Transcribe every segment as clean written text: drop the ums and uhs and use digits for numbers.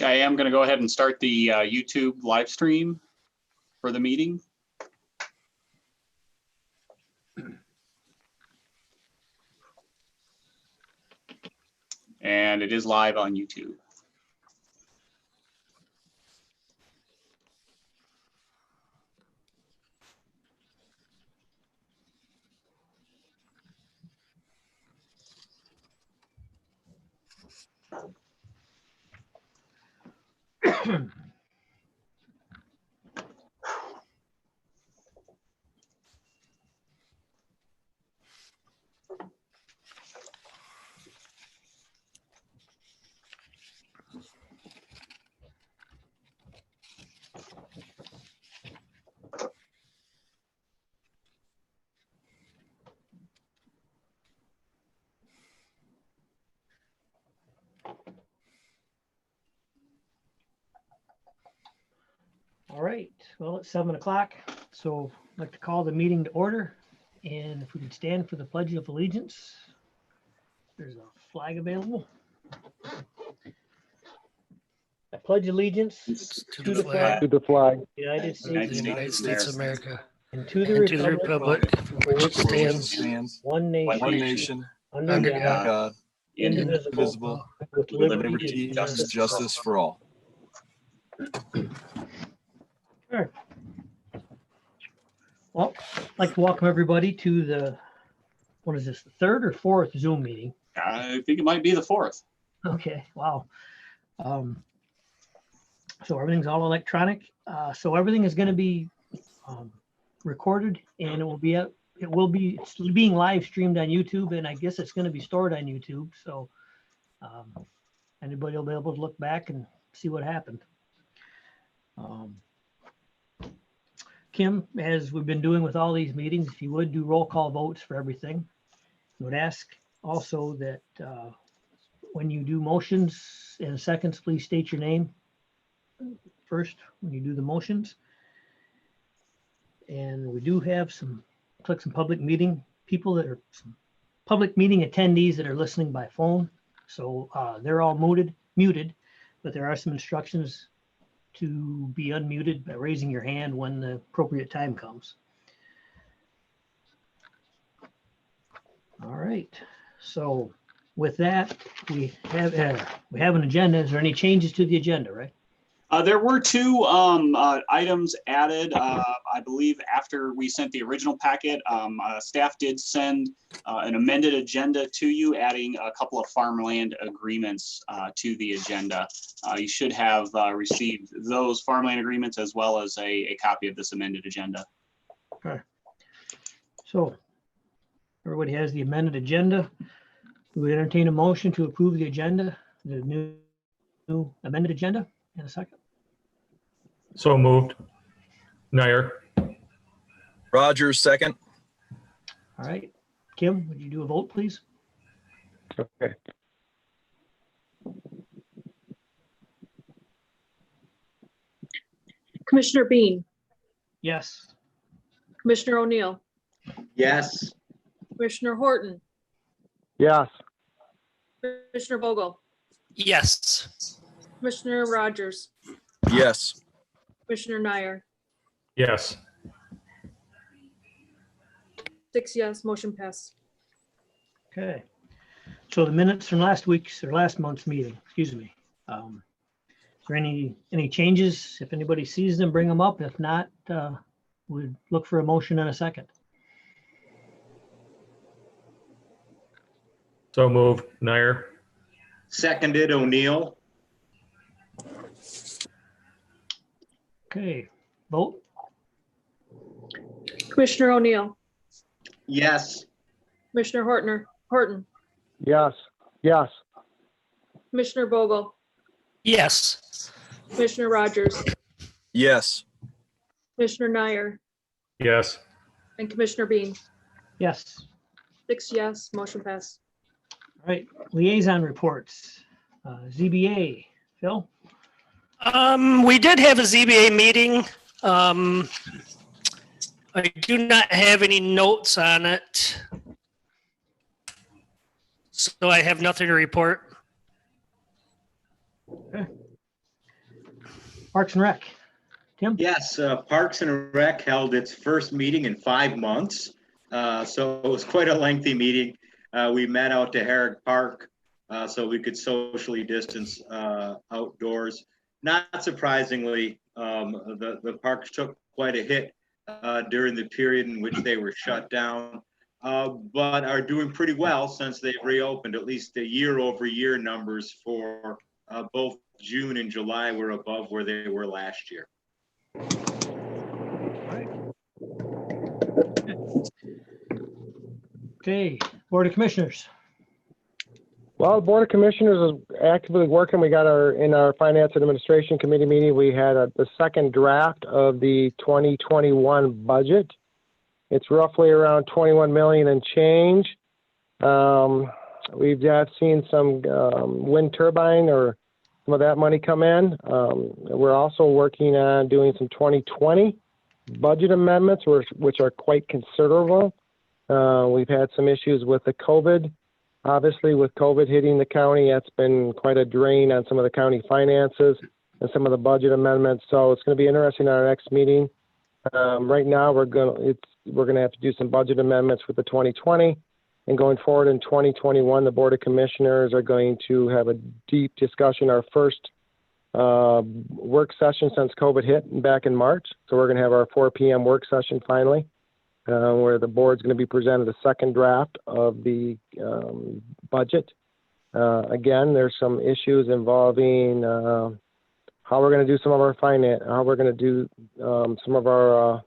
Okay, I am going to go ahead and start the YouTube live stream for the meeting. And it is live on YouTube. All right, well, it's 7 o'clock, so I'd like to call the meeting to order. And if we could stand for the Pledge of Allegiance. There's a flag available. I pledge allegiance to the flag of the United States of America, and to and the to the republic republic for which it stands, one nation, under God, God, indivisible, with liberty and justice for all. Sure. Well, I'd like to welcome everybody to the, what is this, the third or fourth Zoom meeting? I think it might be the fourth. Okay, wow. So everything's all electronic. So everything is going to be recorded, and it's being live streamed on YouTube, and I guess it's going to be stored on YouTube. So anybody will be able to look back and see what happened. Kim, as we've been doing with all these meetings, if you would do roll call votes for everything. I would ask also that when you do motions and seconds, please state your name first when you do the motions. And we do have some public meeting people that are some public meeting attendees that are listening by phone. So they're all muted, but there are some instructions to be unmuted by raising your hand when the appropriate time comes. All right, so with that, we have an agenda. Is there any changes to the agenda, right? There were two items added, I believe, after we sent the original packet. Staff did send an amended agenda to you, adding a couple of farmland agreements to the agenda. You should have received those farmland agreements as well as a copy of this amended agenda. Okay. So everybody has the amended agenda. We entertain a motion to approve the agenda, the new amended agenda, in a second. So moved. Nair. Rogers, second. All right. Kim, would you do a vote, please? Okay. Commissioner Bean, Yes. Commissioner O'Neill, Yes. Commissioner Horton, Yes. Commissioner Vogel, Yes. Commissioner Rogers, Yes. Commissioner Nair, Yes. 6 yes, motion passed. Okay. So the minutes from last month's meeting, excuse me. Is there any changes? If anybody sees them, bring them up. If not, we'd look for a motion in a second. So moved. Nair. Seconded, O'Neill. Okay, vote. Commissioner O'Neill, Yes. Commissioner Horton, Yes. Yes. Commissioner Vogel, Yes. Commissioner Rogers, Yes. Commissioner Nair, Yes. and Commissioner Bean. Yes. 6 yes, motion passed. All right, liaison reports. ZBA, Phil? We did have a ZBA meeting. I do not have any notes on it. So I have nothing to report. Okay. Parks and Rec. Tim? Yes, Parks and Rec held its first meeting in 5 months. So it was quite a lengthy meeting. We met out to Herrick Park so we could socially distance outdoors. Not surprisingly, the parks took quite a hit during the period in which they were shut down, but are doing pretty well since they've reopened. At least the year-over-year numbers for both June and July were above where they were last year. Okay, Board of Commissioners. Well, the Board of Commissioners is actively working. We got in our Finance and Administration Committee meeting, we had the second draft of the 2021 budget. It's roughly around 21 million and change. We've seen some wind turbine or some of that money come in. We're also working on doing some 2020 budget amendments, which are quite considerable. We've had some issues with the COVID. Obviously, with COVID hitting the county, that's been quite a drain on some of the county finances and some of the budget amendments. So it's going to be interesting in our next meeting. Right now, we're going to have to do some budget amendments with the 2020, and going forward in 2021, the Board of Commissioners are going to have a deep discussion. Our first work session since COVID hit back in March. So we're going to have our 4 p.m. work session finally, where the board's going to be presented a second draft of the budget. Again, there's some issues involving how we're going to do some of our how we're going to do some of our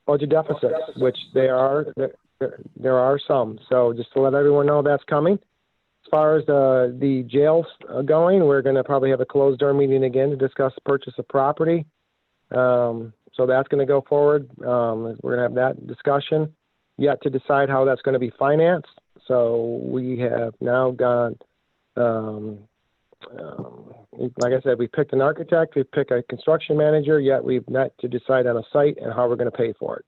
budget deficits, which there are some. So just to let everyone know that's coming. As far as the jails going, we're going to probably have a closed door meeting again to discuss the purchase of property. So that's going to go forward. We're going to have that discussion. Yet to decide how that's going to be financed. So we have now gone, like I said, we picked an architect, we picked a construction manager, yet we've met to decide on a site and how we're going to pay for it.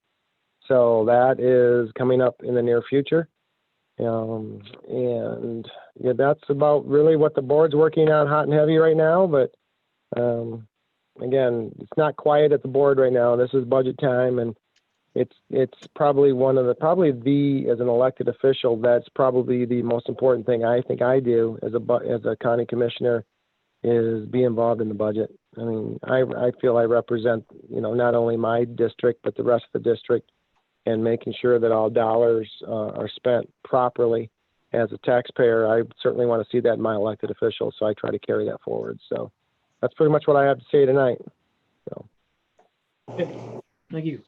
So that is coming up in the near future. And yeah, that's about really what the board's working on hot and heavy right now. But again, it's not quiet at the board right now. This is budget time, and it's probably as an elected official, that's probably the most important thing I think I do as a county commissioner is be involved in the budget. I mean, I feel I represent, not only my district, but the rest of the district, and making sure that all dollars are spent properly. As a taxpayer, I certainly want to see that in my elected officials, so I try to carry that forward. So that's pretty much what I have to say tonight. So. Okay, thank you.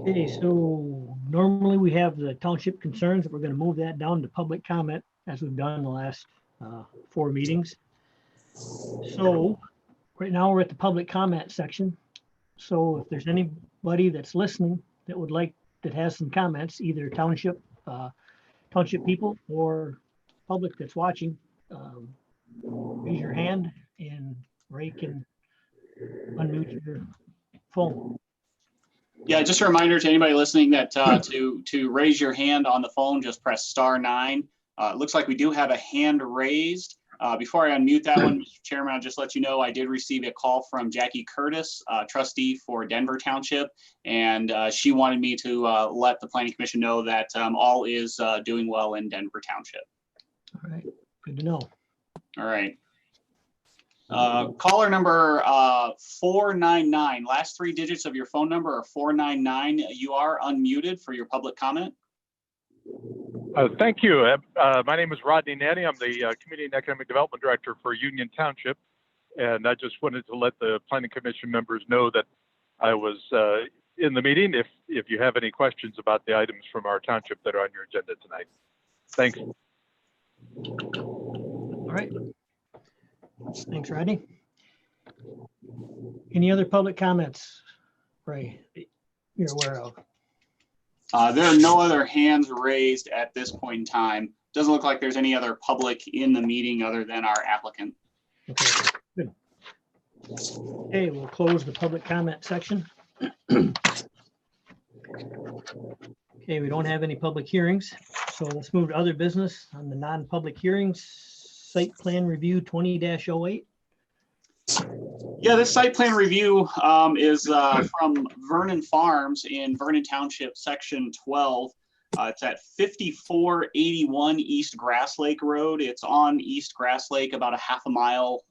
Okay, so normally we have the township concerns, but we're going to move that down to public comment as we've done the last 4 meetings. So right now we're at the public comment section. So if there's anybody that's listening that has some comments, either township people or public that's watching, raise your hand and Ray can unmute your phone. Yeah, just a reminder to anybody listening that to raise your hand on the phone, just press *9. It looks like we do have a hand raised. Before I unmute that one, Mr. Chairman, I'll just let you know I did receive a call from Jackie Curtis, trustee for Denver Township, and she wanted me to let the Planning Commission know that all is doing well in Denver Township. All right, good to know. All right. Caller number 499, last 3 digits of your phone number are 499. You are unmuted for your public comment. Thank you. My name is Rodney Natty. I'm the Community and Economic Development Director for Union Township. And I just wanted to let the Planning Commission members know that I was in the meeting if you have any questions about the items from our township that are on your agenda tonight. Thanks. All right. Thanks, Rodney. Any other public comments, Ray, you're aware of? There are no other hands raised at this point in time. Doesn't look like there's any other public in the meeting other than our applicant. Okay, good. Okay, we'll close the public comment section. Okay, we don't have any public hearings, so let's move to other business on the non-public hearings. Site plan review 20-08. Yeah, this site plan review is from Vernon Farms in Vernon Township, Section 12. It's at 5481 East Grass Lake Road. It's on East Grass Lake, about a half a mile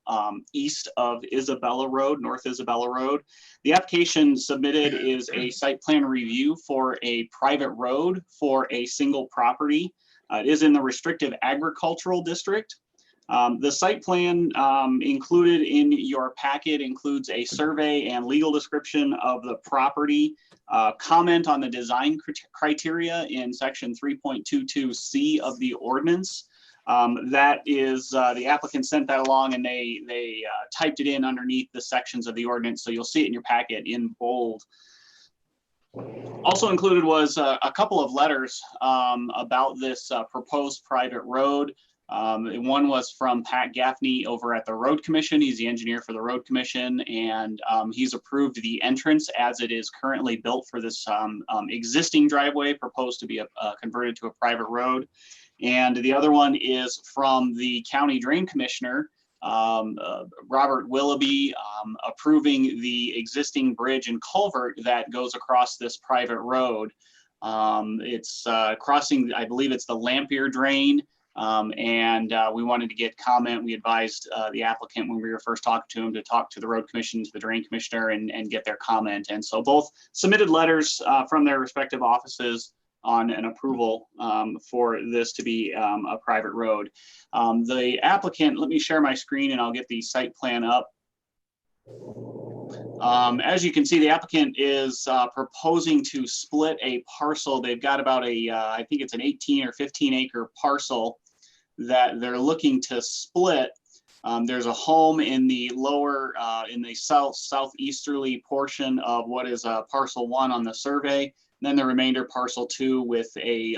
east of Isabella Road, North Isabella Road. The application submitted is a site plan review for a private road for a single property. It is in the restrictive agricultural district. The site plan included in your packet includes a survey and legal description of the property, comment on the design criteria in section 3.22C of the ordinance. That is, the applicant sent that along and they typed it in underneath the sections of the ordinance, so you'll see it in your packet in bold. Also included was a couple of letters about this proposed private road. One was from Pat Gaffney over at the Road Commission. He's the engineer for the Road Commission, and he's approved the entrance as it is currently built for this existing driveway proposed to be converted to a private road. And the other one is from the County Drain Commissioner, Robert Willoughby, approving the existing bridge and culvert that goes across this private road. It's crossing, I believe it's the Lampier Drain. We wanted to get comment. We advised the applicant when we were first talking to him to talk to the Road Commission, to the Drain Commissioner, and get their comment. And so both submitted letters from their respective offices on an approval for this to be a private road. The applicant, let me share my screen and I'll get the site plan up. As you can see, the applicant is proposing to split a parcel. They've got about I think it's an 18 or 15 acre parcel that they're looking to split. There's a home in the lower, in the southeasterly portion of what is parcel 1 on the survey, and then the remainder parcel 2 with a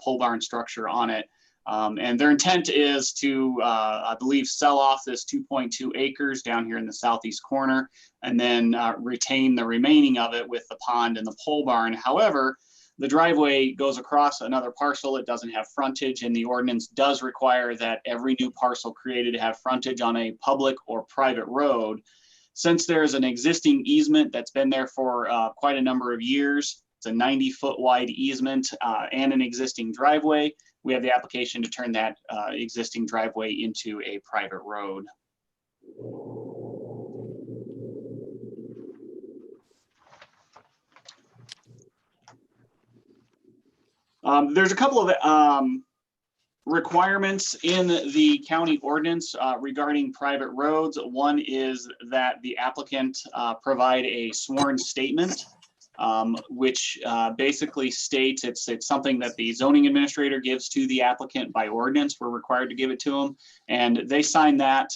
pole barn structure on it. And their intent is to, I believe, sell off this 2.2 acres down here in the southeast corner, and then retain the remaining of it with the pond and the pole barn. However, the driveway goes across another parcel. It doesn't have frontage, and the ordinance does require that every new parcel created to have frontage on a public or private road. Since there's an existing easement that's been there for quite a number of years, it's a 90-foot wide easement and an existing driveway, we have the application to turn that existing driveway into a private road. There's a couple of requirements in the county ordinance regarding private roads. One is that the applicant provide a sworn statement, which basically states it's something that the zoning administrator gives to the applicant by ordinance. We're required to give it to them. And they sign that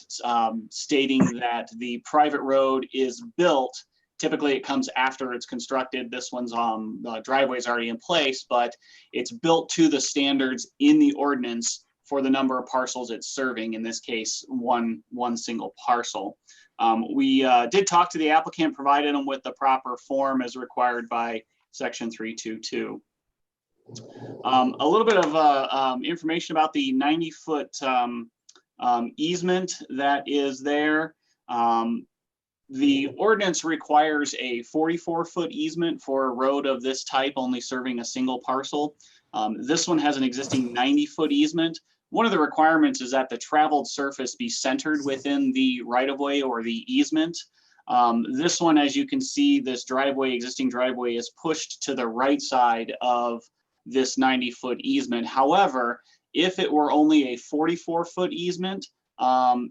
stating that the private road is built. Typically, it comes after it's constructed. This one's the driveway's already in place, but it's built to the standards in the ordinance for the number of parcels it's serving. In this case, one single parcel. We did talk to the applicant, provided them with the proper form as required by section 322. A little bit of information about the 90-foot easement that is there. The ordinance requires a 44-foot easement for a road of this type, only serving a single parcel. This one has an existing 90-foot easement. One of the requirements is that the traveled surface be centered within the right-of-way or the easement. This one, as you can see, this existing driveway is pushed to the right side of this 90-foot easement. However, if it were only a 44-foot easement,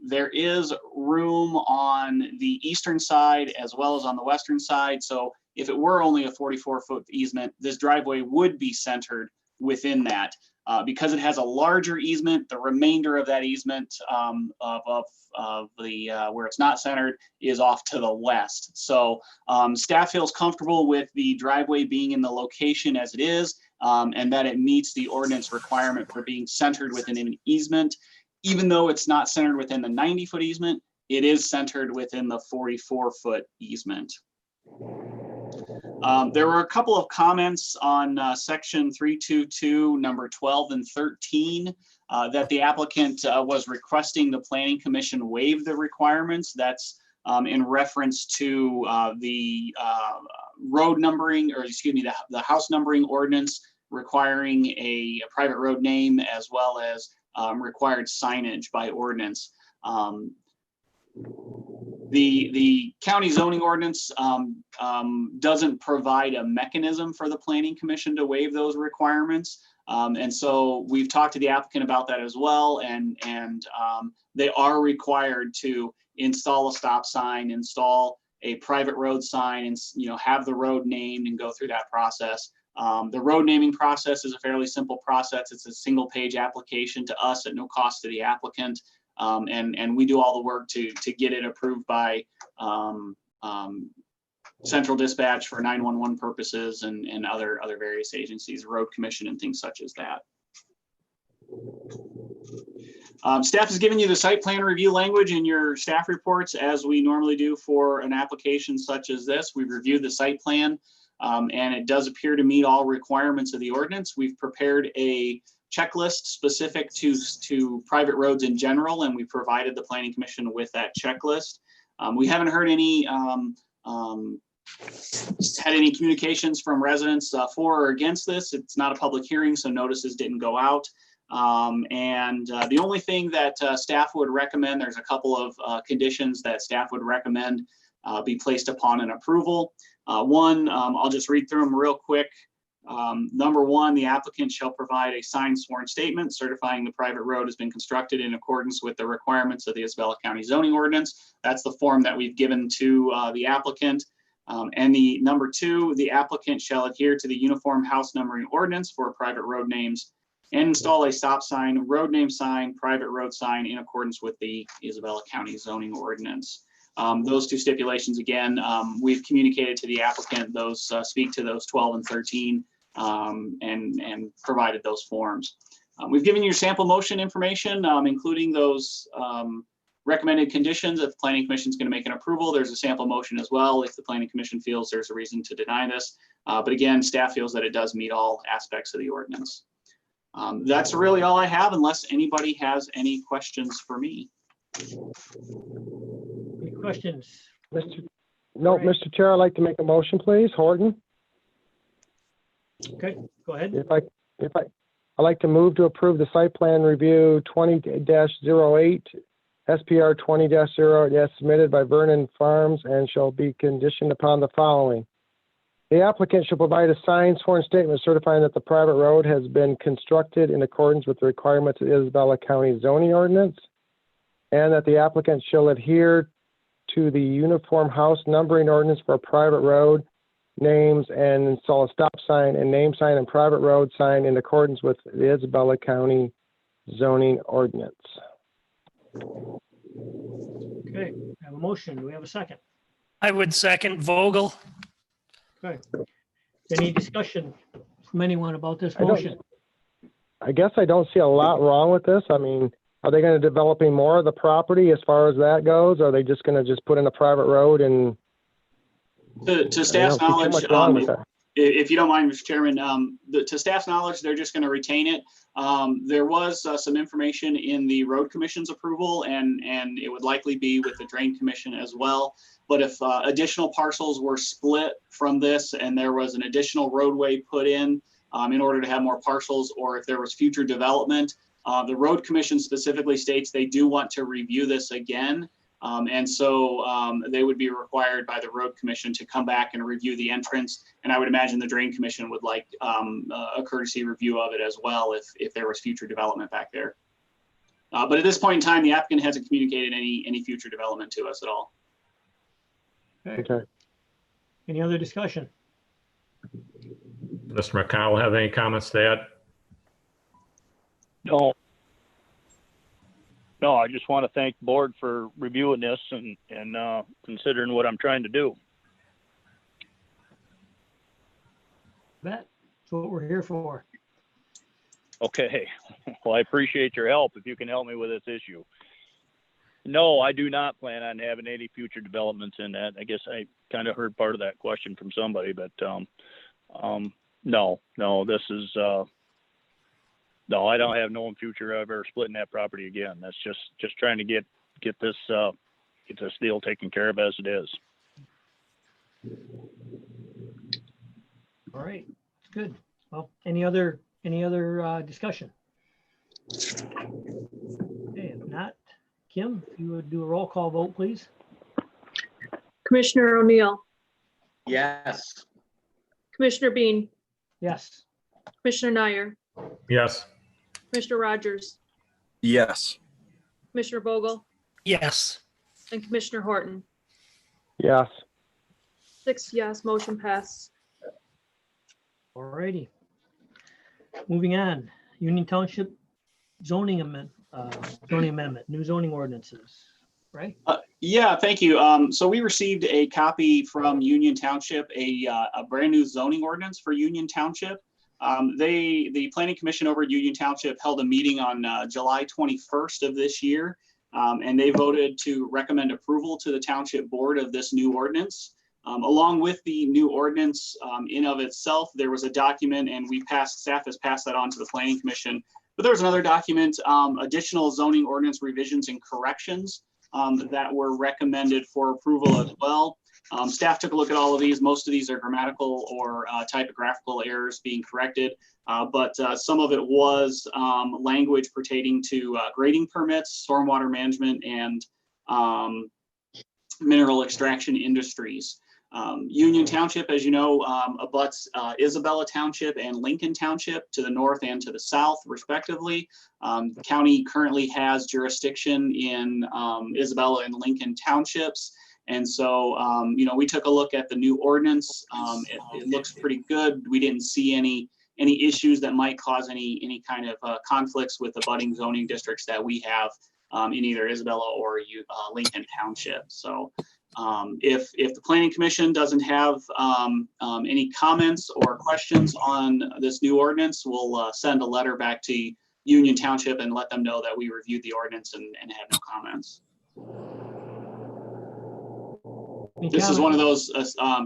there is room on the eastern side as well as on the western side. So if it were only a 44-foot easement, this driveway would be centered within that. Because it has a larger easement, the remainder of that easement of the where it's not centered is off to the west. So staff feels comfortable with the driveway being in the location as it is, and that it meets the ordinance requirement for being centered within an easement. Even though it's not centered within the 90-foot easement, it is centered within the 44-foot easement. There were a couple of comments on section 322, number 12 and 13, that the applicant was requesting the Planning Commission waive the requirements. That's in reference to the road numbering, or excuse me, the house numbering ordinance requiring a private road name, as well as required signage by ordinance. The county zoning ordinance doesn't provide a mechanism for the planning commission to waive those requirements. And so we've talked to the applicant about that as well, and they are required to install a stop sign, install a private road sign, and have the road named and go through that process. The road naming process is a fairly simple process. It's a single page application to us at no cost to the applicant. And we do all the work to get it approved by central dispatch for 911 purposes and other various agencies, road commission and things such as that. Staff has given you the site plan review language in your staff reports, as we normally do for an application such as this. We've reviewed the site plan and it does appear to meet all requirements of the ordinance. We've prepared a checklist specific to private roads in general, and we provided the planning commission with that checklist. We haven't heard any had any communications from residents for or against this. It's not a public hearing, so notices didn't go out. The only thing that staff would recommend, there's a couple of conditions that staff would recommend be placed upon an approval. One, I'll just read through them real quick. Number one, the applicant shall provide a signed sworn statement certifying the private road has been constructed in accordance with the requirements of the Isabella County zoning ordinance. That's the form that we've given to the applicant. And the number two, the applicant shall adhere to the uniform house numbering ordinance for private road names and install a stop sign, road name sign, private road sign in accordance with the Isabella County zoning ordinance. Those two stipulations, again, we've communicated to the applicant. Those speak to those 12 and 13 and provided those forms. We've given you sample motion information, including those recommended conditions. If the planning commission is going to make an approval, there's a sample motion as well if the planning commission feels there's a reason to deny this. But again, staff feels that it does meet all aspects of the ordinance. That's really all I have, unless anybody has any questions for me. Any questions? Mr. Chair, I'd like to make a motion, please. Horton. Okay, go ahead. I'd like to move to approve the site plan review 20-08, SPR 20-0 as submitted by Vernon Farms and shall be conditioned upon the following. The applicant shall provide a signed sworn statement certifying that the private road has been constructed in accordance with the requirements of the Isabella County zoning ordinance, and that the applicant shall adhere to the uniform house numbering ordinance for a private road names and install a stop sign and name sign and private road sign in accordance with the Isabella County zoning ordinance. Okay, I have a motion. Do we have a second? I would second Vogel. Okay. Any discussion from anyone about this motion? I guess I don't see a lot wrong with this. I mean, are they going to developing more of the property as far as that goes? Or are they just going to just put in a private road and? To staff's knowledge, if you don't mind, Mr. Chairman, to staff's knowledge, they're just going to retain it. There was some information in the road commission's approval, and it would likely be with the drain commission as well. But if additional parcels were split from this and there was an additional roadway put in order to have more parcels, or if there was future development, the road commission specifically states they do want to review this again. And so they would be required by the road commission to come back and review the entrance. And I would imagine the drain commission would like a courtesy review of it as well if there was future development back there. But at this point in time, the applicant hasn't communicated any future development to us at all. Okay. Any other discussion? Mr. McConnell, have any comments to add? No, I just want to thank the board for reviewing this and considering what I'm trying to do. That's what we're here for. Okay. Well, I appreciate your help if you can help me with this issue. No, I do not plan on having any future developments in that. I guess I kind of heard part of that question from somebody, but no, this is no, I don't have no future of ever splitting that property again. That's just trying to get this get this deal taken care of as it is. All right, good. Well, any other discussion? Okay, if not, Kim, if you would do a roll call vote, please. Commissioner O'Neill, Yes. Commissioner Bean, Yes. Commissioner Nyer, Yes. Commissioner Rogers, Yes. Commissioner Vogel, Yes. and Commissioner Horton. Yes. 6 yes, motion passed. All righty. Moving on, Union Township zoning amendment, new zoning ordinances, right? Yeah, thank you. So we received a copy from Union Township, a brand new zoning ordinance for Union Township. The Planning Commission over at Union Township held a meeting on July 21st of this year, and they voted to recommend approval to the Township Board of this new ordinance. Along with the new ordinance in of itself, there was a document, and staff has passed that on to the Planning Commission. But there's another document, additional zoning ordinance revisions and corrections that were recommended for approval as well. Staff took a look at all of these. Most of these are grammatical or typographical errors being corrected, but some of it was language pertaining to grading permits, stormwater management, and mineral extraction industries. Union Township, as you know, abuts Isabella Township and Lincoln Township to the north and to the south, respectively. The county currently has jurisdiction in Isabella and Lincoln Townships. And so, we took a look at the new ordinance. It looks pretty good. We didn't see any issues that might cause any kind of conflicts with the budding zoning districts that we have in either Isabella or Lincoln Township. So if the Planning Commission doesn't have any comments or questions on this new ordinance, we'll send a letter back to Union Township and let them know that we reviewed the ordinance and have no comments. This is one of those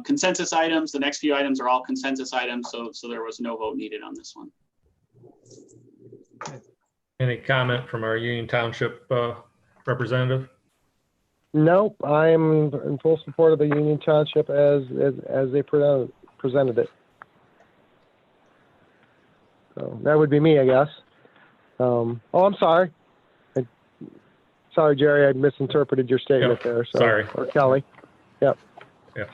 consensus items. The next few items are all consensus items, so there was no vote needed on this one. Any comment from our Union Township representative? Nope, I'm in full support of the Union Township as they presented it. So that would be me, I guess. Oh, I'm sorry. Sorry, Jerry, I misinterpreted your statement there. So, sorry. Or Kelly. Yep. Yeah.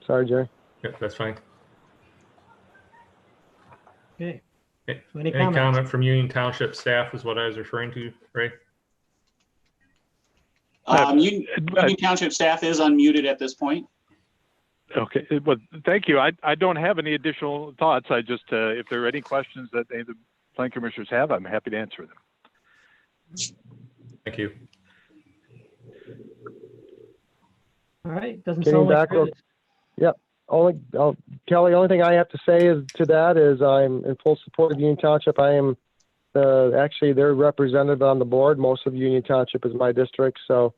Sorry, Jerry. Yep, that's fine. Okay. Any Any comments? comment from Union Township staff is what I was referring to, Ray? Union Township staff is unmuted at this point. Okay, well, thank you. I don't have any additional thoughts. I just, if there are any questions that any of the planning commissioners have, I'm happy to answer them. Thank you. All right, doesn't Getting sound like back real- Yep. Kelly, only thing I have to say is I'm in full support of Union Township. I am actually their representative on the board. Most of Union Township is my district. So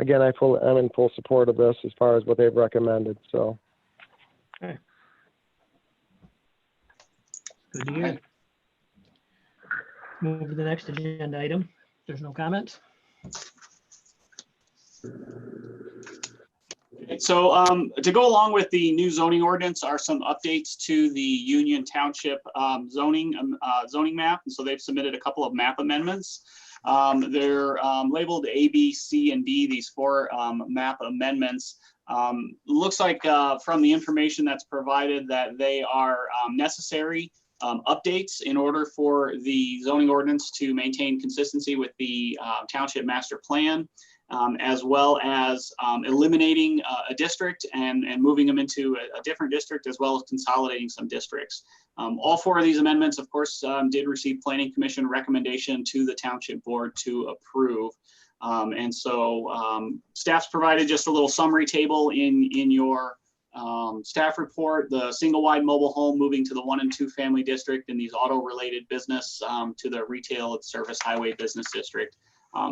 again, I'm in full support of this as far as what they've recommended. So. Okay. Good to hear. Move to the next agenda item. There's no comments. So to go along with the new zoning ordinance are some updates to the Union Township zoning map. And so they've submitted a couple of map amendments. They're labeled A, B, C, and D, these 4 map amendments. Looks like from the information that's provided that they are necessary updates in order for the zoning ordinance to maintain consistency with the township master plan. As well as eliminating a district and moving them into a different district, as well as consolidating some districts. All 4 of these amendments, of course, did receive Planning Commission recommendation to the Township Board to approve. And so staff's provided just a little summary table in your staff report. The single wide mobile home moving to the 1 and 2 family district, and these auto related business to the retail and service highway business district.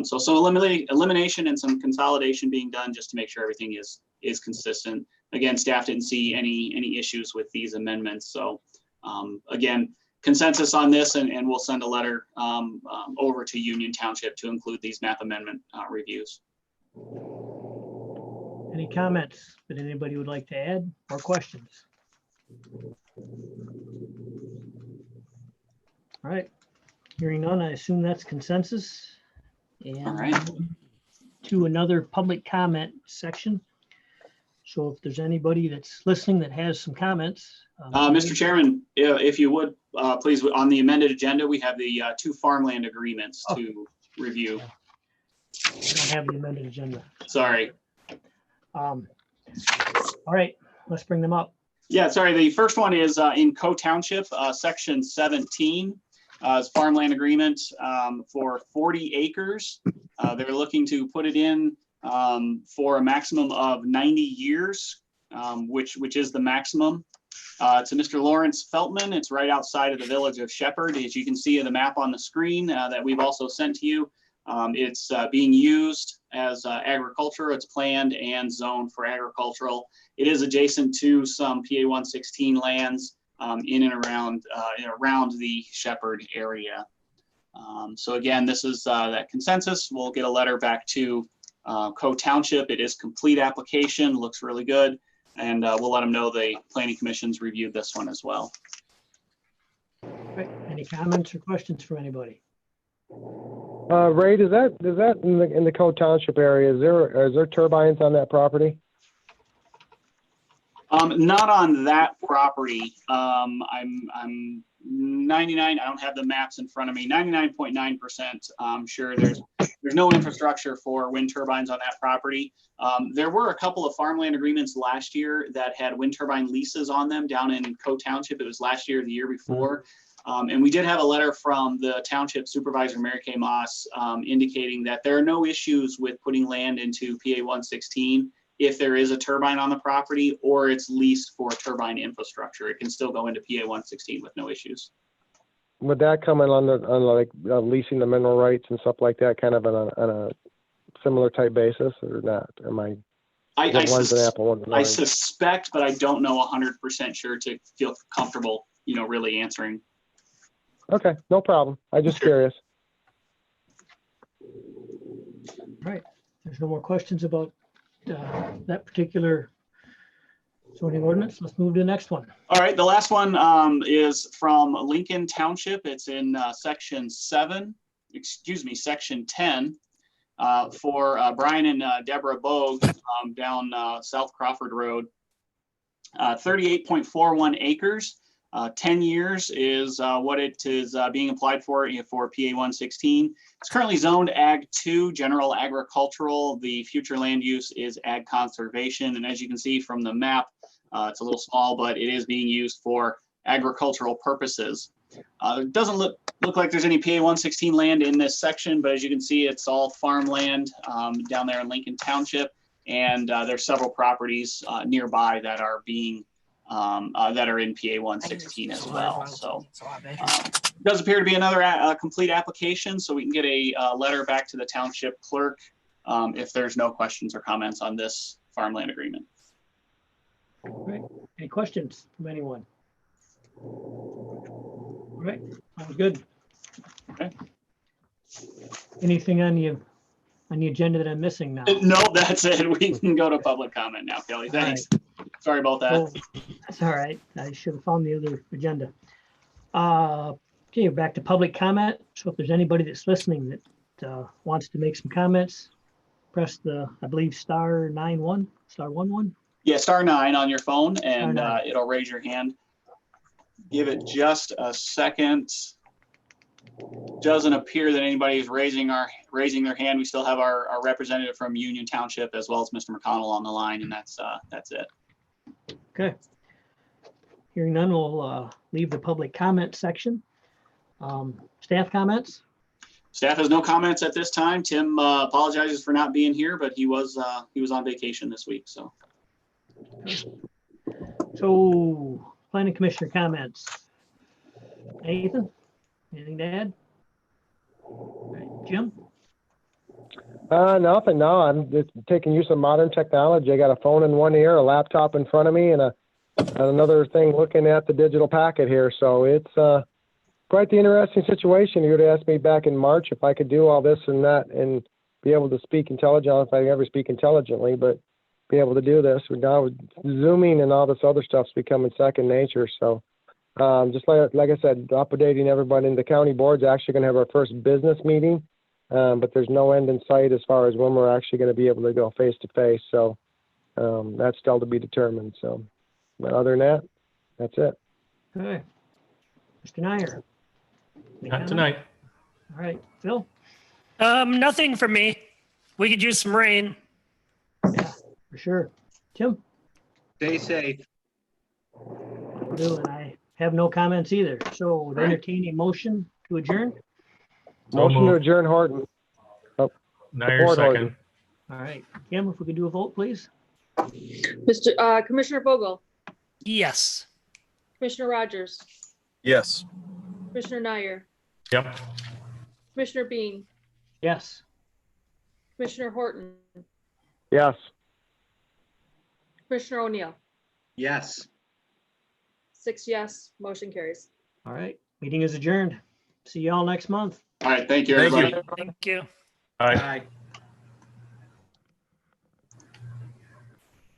So some elimination and some consolidation being done just to make sure everything is consistent. Again, staff didn't see any issues with these amendments. So again, consensus on this, and we'll send a letter over to Union Township to include these map amendment reviews. Any comments that anybody would like to add or questions? All right, hearing none, I assume that's consensus. All right. And to another public comment section. So if there's anybody that's listening that has some comments. Mr. Chairman, if you would, please, on the amended agenda, we have the two farmland agreements to review. I don't have the amended agenda. Sorry. All right, let's bring them up. Yeah, sorry. The first one is in Co Township, section 17, is farmland agreement for 40 acres. They're looking to put it in for a maximum of 90 years, which is the maximum. To Mr. Lawrence Feltman, it's right outside of the village of Shepherd. As you can see in the map on the screen that we've also sent to you, it's being used as agriculture. It's planned and zoned for agricultural. It is adjacent to some PA 116 lands in and around the Shepherd area. So again, this is that consensus. We'll get a letter back to Co Township. It is complete application, looks really good. And we'll let them know the Planning Commission's reviewed this one as well. Right. Any comments or questions from anybody? Ray, does that in the Co Township area, is there turbines on that property? Not on that property. I'm 99. I don't have the maps in front of me. 99.9% sure there's no infrastructure for wind turbines on that property. There were a couple of farmland agreements last year that had wind turbine leases on them down in Co Township. It was last year or the year before. And we did have a letter from the township supervisor, Mary Kay Moss, indicating that there are no issues with putting land into PA 116 if there is a turbine on the property or it's leased for turbine infrastructure. It can still go into PA 116 with no issues. Would that come in on like leasing the mineral rights and stuff like that, kind of on a similar type basis, or not? I suspect, but I don't know 100% sure to feel comfortable, really answering. Okay, no problem. I'm just curious. All right, there's no more questions about that particular zoning ordinance. Let's move to the next one. All right, the last one is from Lincoln Township. It's in section 10, for Brian and Deborah Bogue down South Crawford Road. 38.41 acres. 10 years is what it is being applied for PA 116. It's currently zoned Ag 2, general agricultural. The future land use is Ag conservation. And as you can see from the map, it's a little small, but it is being used for agricultural purposes. It doesn't look like there's any PA 116 land in this section, but as you can see, it's all farmland down there in Lincoln Township. And there's several properties nearby that are being that are in PA 116 as well. So it does appear to be another complete application, so we can get a letter back to the township clerk if there's no questions or comments on this farmland agreement. All right. Any questions from anyone? All right, sounds good. Okay. Anything on the agenda that I'm missing now? No, that's it. We can go to public comment now, Kelly. Thanks. Sorry about that. Oh, that's all right. I should have found the other agenda. Okay, back to public comment. So if there's anybody that's listening that wants to make some comments, press the, I believe, star 11. Yeah, star 9 on your phone, and it'll raise your hand. Give it just a second. Doesn't appear that anybody is raising their hand. We still have our representative from Union Township as well as Mr. McConnell on the line, and that's it. Okay. Hearing none, we'll leave the public comment section. Staff comments? Staff has no comments at this time. Tim apologizes for not being here, but he was on vacation this week. So planning commissioner comments. Nathan, anything to add? All right, Jim? Nothing. No, I'm just taking use of modern technology. I got a phone in one ear, a laptop in front of me, and another thing looking at the digital packet here. So it's quite the interesting situation. You would have asked me back in March if I could do all this and that in be able to speak intelligently, if I ever speak intelligently, but be able to do this. We're now Zooming and all this other stuff's becoming second nature. So just like I said, updating everybody. The county board's actually going to have our first business meeting, but there's no end in sight as far as when we're actually going to be able to go face to face. So that's still to be determined. So but other than that, that's it. Okay. Mr. Nyer. Any Not comment? tonight. All right, Phil? Nothing for me. We could use some rain. Yeah, for sure. Tim? Stay safe. Do, and I have no comments either. So would Right. entertain a motion to adjourn. So Motion to moved. adjourn, Horton. Nair Support, second. Horton. All right, Kim, if we could do a vote, please. Commissioner Vogel, Yes. Commissioner Rogers, Yes. Commissioner Nyer, Yep. Commissioner Bean, Yes. Commissioner Horton, Yes. Commissioner O'Neill. Yes. 6 yes, motion carries. All right, meeting is adjourned. See y'all next month. All right, thank you, Thank you. everybody. Thank you. Aye. Bye.